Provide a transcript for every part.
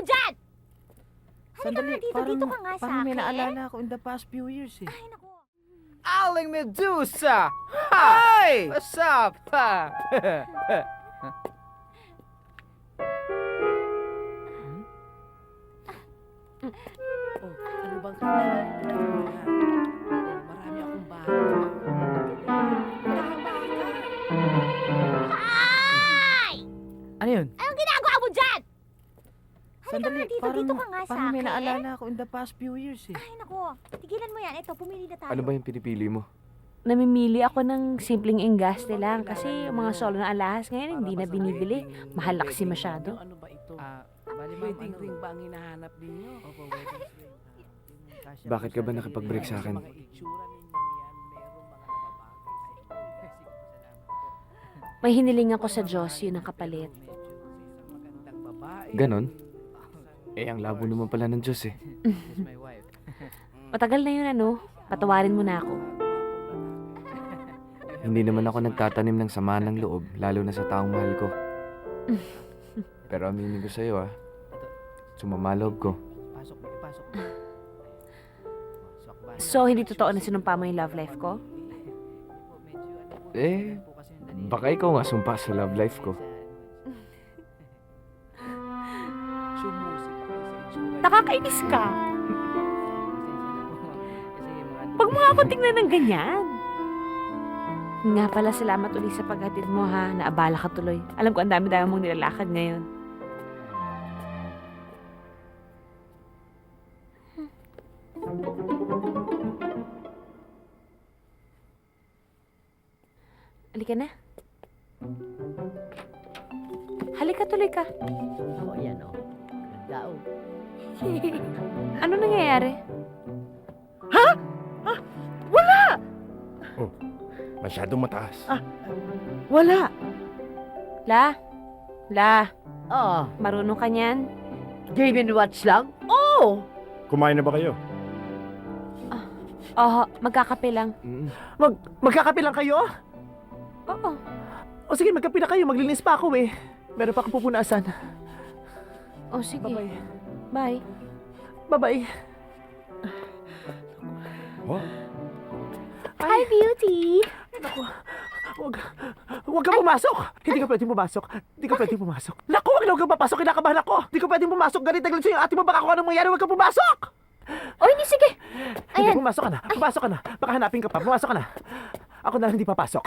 dyan? Sandali, dito ka nga sa parang may akin. naalala ako in the past few years eh. Ay, naku. Aling Medusa! Hi! What's up? Ha? Oh, ano bang kailangan? Marami akong bago. Hi! Ano yun? Anong ginagawa mo dyan? Sandali, dito, parang, dito ka nga sa parang may akin. naalala ako in the past few years eh. Ay, naku. Tigilan mo yan. Ito, pumili na tayo. Ano ba yung pinipili mo? Namimili ako ng simpleng enggaste lang kasi yung mga solo na alahas ngayon hindi na binibili. Mahal na kasi masyado. Ano ba ito? Bali, wedding ring ba ang hinahanap ninyo? Opo, wedding ring. Bakit ka ba nakipag-break sa akin? May hiniling ako sa Diyos yun ang kapalit. Ganon? Eh, ang labo naman pala ng Diyos eh. Matagal na yun ano, patawarin mo na ako. Hindi naman ako nagtatanim ng samaan ng loob, lalo na sa taong mahal ko. Pero aminin ko sa'yo sumama loob ko. So, hindi totoo na sinumpa mo yung love life ko? Eh, baka ikaw nga sumpa sa love life ko. Nakakainis ka. Pag mo ako tingnan ng ganyan. Nga pala, salamat ulit sa paghatid mo ha. Naabala ka tuloy. Alam ko ang dami-dami mong nilalakad ngayon. Halika na. Halika tuloy ka. Oh, yan oh. Ganda oh. Ano nangyayari? Masyadong mataas. Wala! La, Oh, marunong ka niyan? Game and Watch lang? Oh! Kumain na ba kayo? Oo, magkakape lang. Magkakape lang kayo? Oo. O sige, magkape na kayo. Maglinis pa ako eh. Meron pa akong pupunasan. O sige. Bye-bye. Bye. Bye-bye. Oh, Hi, beauty! Huwag kang pumasok! Hindi ka pwedeng pumasok. Hindi ka pwedeng pumasok. Naku, huwag kang papasok. Kinakabahan ako. Hindi ka pwedeng pumasok. Ganit na sa'yo. Ate mo, baka kung anong mangyari, huwag kang pumasok! O, hindi, sige! Hindi, Ayan. pumasok ka na. Pumasok ka na. Baka hanapin ka pa. Pumasok ka na. Ako na hindi papasok.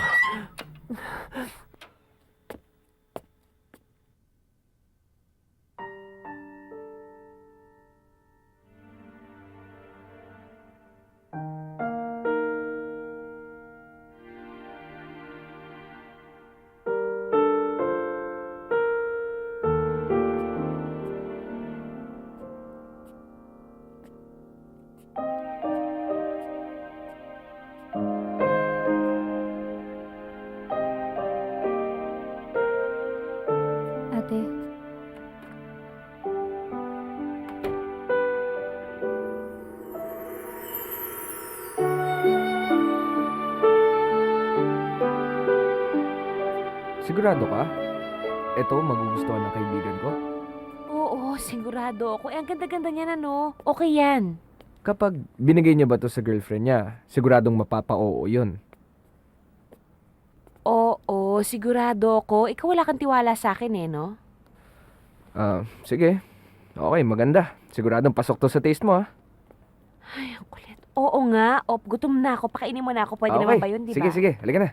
Ate. Sigurado ka? Ito, magugustuhan ng kaibigan ko? Oo, sigurado ako. Eh, ang ganda-ganda niyan, ano? Okay yan. Kapag binigay niya ba to sa girlfriend niya, siguradong mapapa-oo yun. Oo, sigurado ako. Ikaw wala kang tiwala sa akin eh, no? Sige. Okay, maganda. Siguradong pasok to sa taste mo Ay, ang kulit. Oo nga. Gutom na ako. Pakainin mo na ako. Pwede naman ba yun, di ba? Sige, halika na.